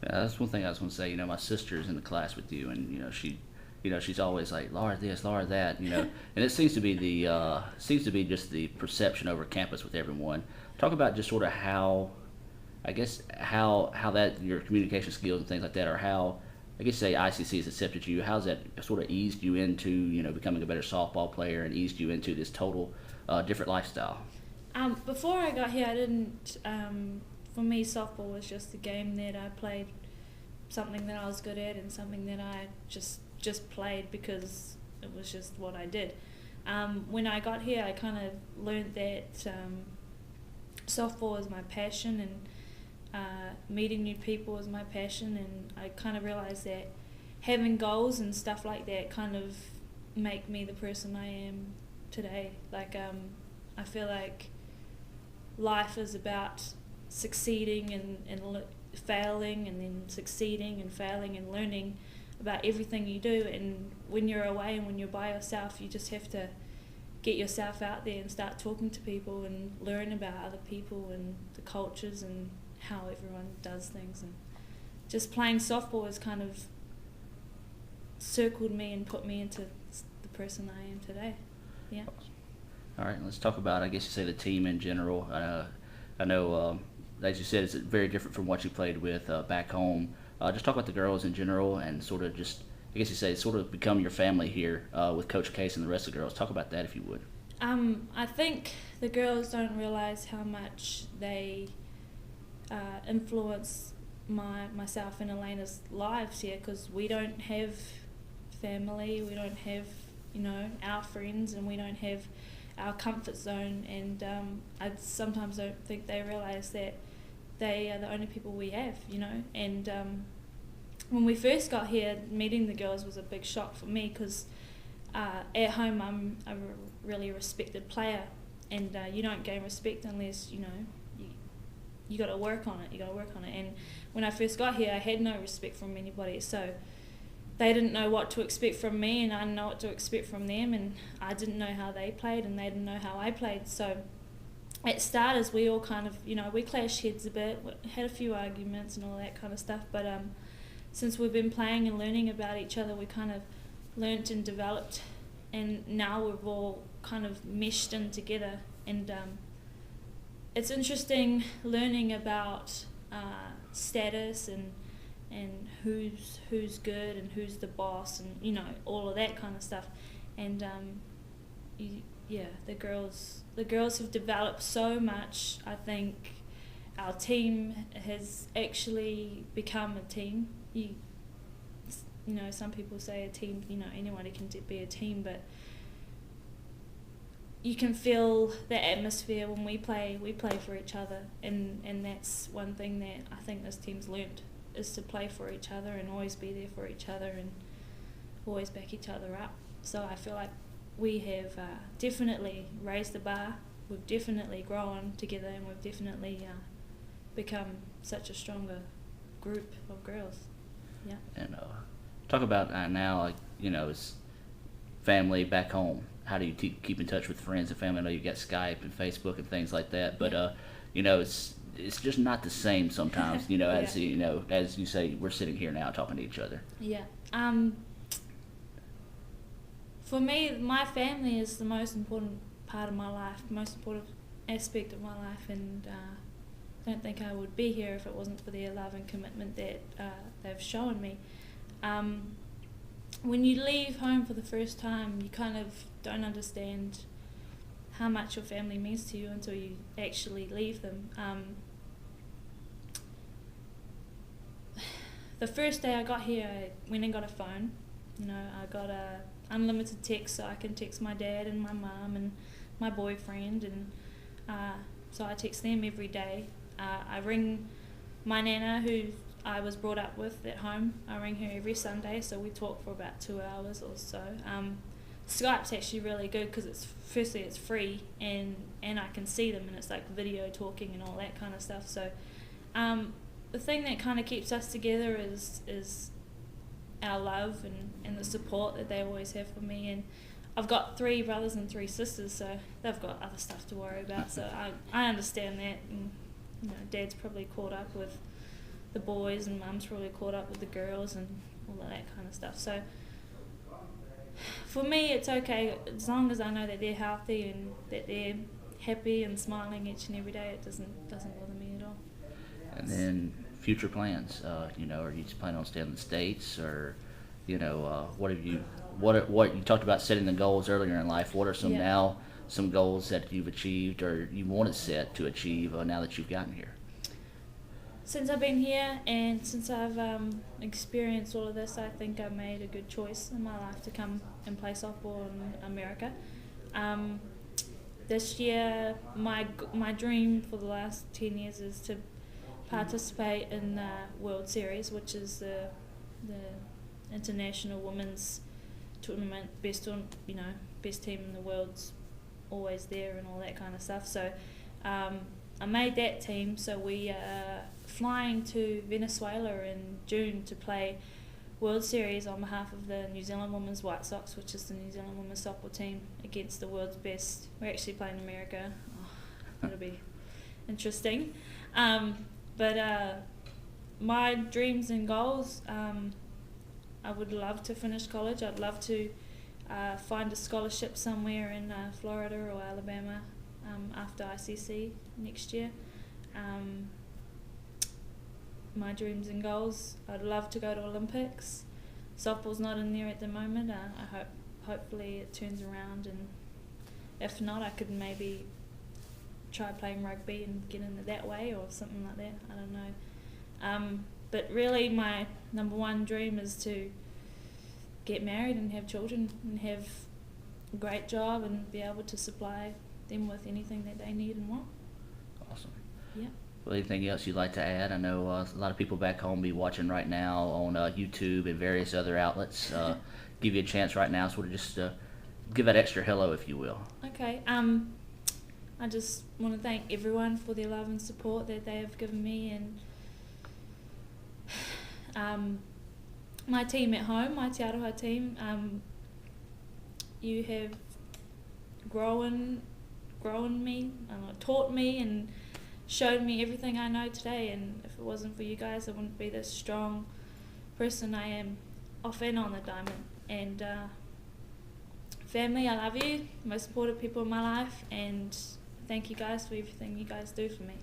That's one thing I was going to say. My sister's in the class with you, and she's always like Laura this, Laura that, and it seems to be just the perception over campus with everyone. Talk about just sort of how, I guess how that your communication skills and things like that, or how I guess say ICC has accepted you. How's that sort of eased you into becoming a better softball player and eased you into this total different lifestyle? Before I got here, I didn't. For me, softball was just a game that I played, something that I was good at, and something that I just played because it was just what I did. When I got here, I kind of learned that softball is my passion, and meeting new people is my passion, and I kind of realized that having goals and stuff like that kind of make me the person I am today. I feel like life is about succeeding and failing, and then succeeding and failing and learning about everything you do. And when you're away and when you're by yourself, you just have to get yourself out there and start talking to people and learn about other people and the cultures and how everyone does things. And just playing softball has kind of circled me and put me into the person I am today. Yeah. All right, let's talk about, I guess you say, the team in general. I know, as you said, it's very different from what you played with back home. Just talk about the girls in general and sort of just, I guess you say, sort of become your family here with Coach Case and the rest of the girls. Talk about that if you would. I think the girls don't realize how much they influence myself and Elena's lives here, because we don't have family, we don't have our friends, and we don't have our comfort zone, and I sometimes don't think they realize that they are the only people we have, and when we first got here, meeting the girls was a big shock for me, because at home I'm a really respected player, and you don't gain respect unless you got to work on it. And when I first got here, I had no respect from anybody, so they didn't know what to expect from me, and I didn't know what to expect from them, and I didn't know how they played, and they didn't know how I played. So at starters, we all kind of, we clashed heads a bit, had a few arguments and all that kind of stuff, but since we've been playing and learning about each other, we kind of learnt and developed, and now we've all kind of meshed in together, and it's interesting learning about status and who's good and who's the boss, and all of that kind of stuff. And the girls have developed so much. I think our team has actually become a team. Some people say a team, anybody can be a team, but you can feel the atmosphere when we play for each other, and that's one thing that I think this team's learnt, is to play for each other and always be there for each other and always back each other up. So I feel like we have definitely raised the bar, we've definitely grown together, and we've definitely become such a stronger group of girls. Yeah. And talk about now, like, it's family back home. How do you keep in touch with friends and family? I know you got Skype and Facebook and things like that, but it's just not the same sometimes. Yeah. As you say, we're sitting here now talking to each other. Yeah. For me, my family is the most important part of my life, the most important aspect of my life, and I don't think I would be here if it wasn't for their love and commitment that they've shown me. When you leave home for the first time, you kind of don't understand how much your family means to you until you actually leave them. The first day I got here, I went and got a phone. I got a unlimited text, so I can text my dad and my mum and my boyfriend, and so I text them every day. I ring my nana, who I was brought up with at home. I ring her every Sunday, so we talk for about 2 hours or so. Skype's actually really good because it's free, and I can see them, and it's like video talking and all that kind of stuff. So the thing that kind of keeps us together is our love and the support that they always have for me. And I've got 3 brothers and 3 sisters, so they've got other stuff to worry about. So I understand that, and Dad's probably caught up with the boys, and mum's probably caught up with the girls and all of that kind of stuff. So for me, it's okay as long as I know that they're healthy and that they're happy and smiling each and every day. It doesn't bother me at all. And then future plans, you know, are you planning on staying in the States, or, you know, what you talked about setting the goals earlier in life. What are some goals that you've achieved or you want to set to achieve now that you've gotten here? Since I've been here and since I've experienced all of this, I think I've made a good choice in my life to come and play softball in America. This year, my dream for the last 10 years is to participate in the World Series, which is the international women's tournament. Best team in the world's always there and all that kind of stuff. So I made that team. So we are flying to Venezuela in June to play World Series on behalf of the New Zealand Women's White Sox, which is the New Zealand women's softball team, against the world's best. We're actually playing America. Oh, that'll be interesting. But my dreams and goals, I would love to finish college. I'd love to find a scholarship somewhere in Florida or Alabama after ICC next year. My dreams and goals, I'd love to go to Olympics. Softball's not in there at the moment. Hopefully it turns around, and if not, I could maybe try playing rugby and get into that way or something like that. I don't know. But really my number one dream is to get married and have children and have a great job and be able to supply them with anything that they need and want. Awesome. Yeah. Well, anything else you'd like to add? I know a lot of people back home be watching right now on YouTube and various other outlets. Give you a chance right now, sort of just give that extra hello, if you will. Okay. I just want to thank everyone for their love and support that they have given me, and my team at home, my Te Aroha team. You have grown me, taught me, and showed me everything I know today. And if it wasn't for you guys, I wouldn't be this strong person I am off and on the diamond. And family, I love you, most important people in my life, and thank you guys for everything you guys do for me.